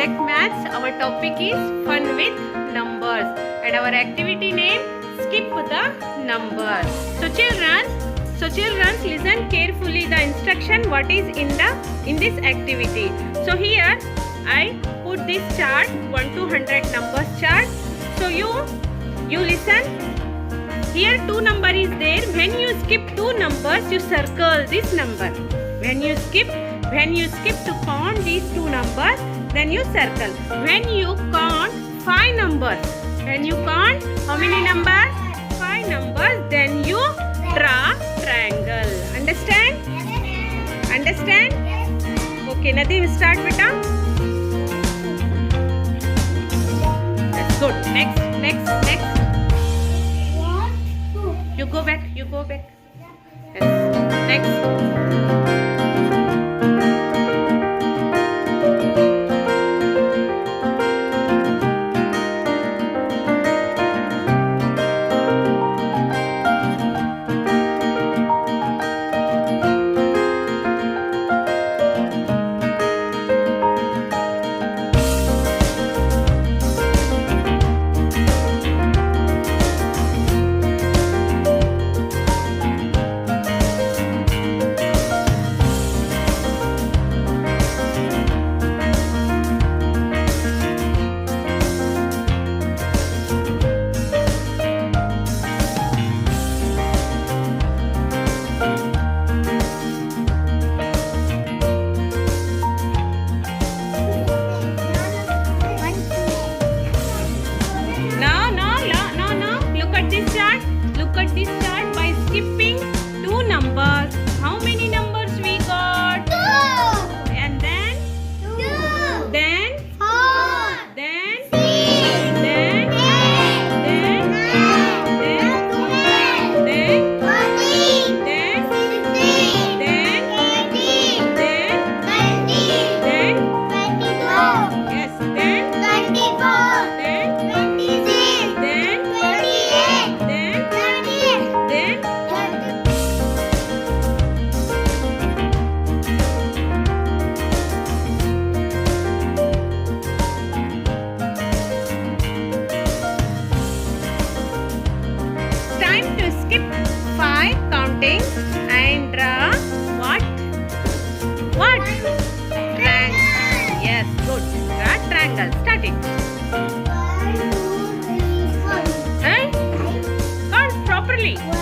subject maths. Our topic is fun with numbers and our activity name skip the numbers. So children listen carefully the instruction what is in this activity. So here I put this chart 1 to 100 numbers chart. So you listen. Here 2 number is there. When you skip 2 numbers, you circle this number. When you skip to count these 2 numbers, then you circle. When you count 5 numbers, when you count how many numbers? 5 numbers, then you draw triangle. Understand? Understand? Okay, Nadeem, start beta. That's good. Next. You go back. Yes. Next. Look at this chart by skipping 2 numbers. How many numbers we got? 2. And then? 2. Then? 4. Then? 6. Then? 8. Then? 9. Then? 10. Then? 14. Then? 16. Then? 18. Then? 20. Then? 22. Yes. Then? 24. Then? 26. Then? 28. Then? 30. Then? 30. Time to skip 5 counting and draw what? Triangle. Yes, good. Draw triangle. Start it. 1, 2, 3, 4. Count properly. 1,